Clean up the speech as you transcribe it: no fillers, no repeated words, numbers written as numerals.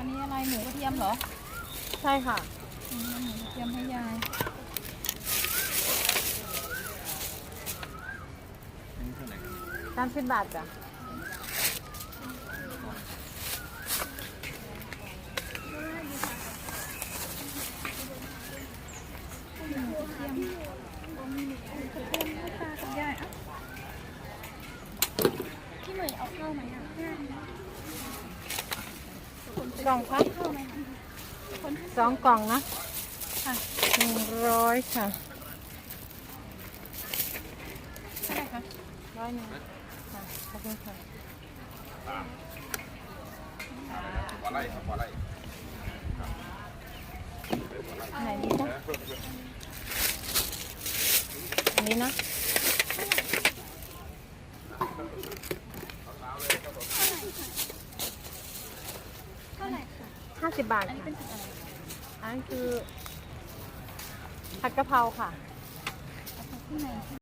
นนี้อะไรหมูกระเทียมเหรอใช่ค่ะหมูกระเทียมให้ยาย30 บาทจ้ะหมูกระเทียมให้ตากับยายอ่ะพี่เหมยเอาเข้าไหมอ่ะกล่องครับ2 กล่องนะค่ะ100ค่ะเท่าไหร่คะ100ค่ะขอบคุณค่ะไหนดีจ๊ะอันนี้นะเท่าไหร่คะ50 บาท อันนี้เป็นผักอะไรอันนี้คือผัดกะเพราค่ะ ผักที่ไหน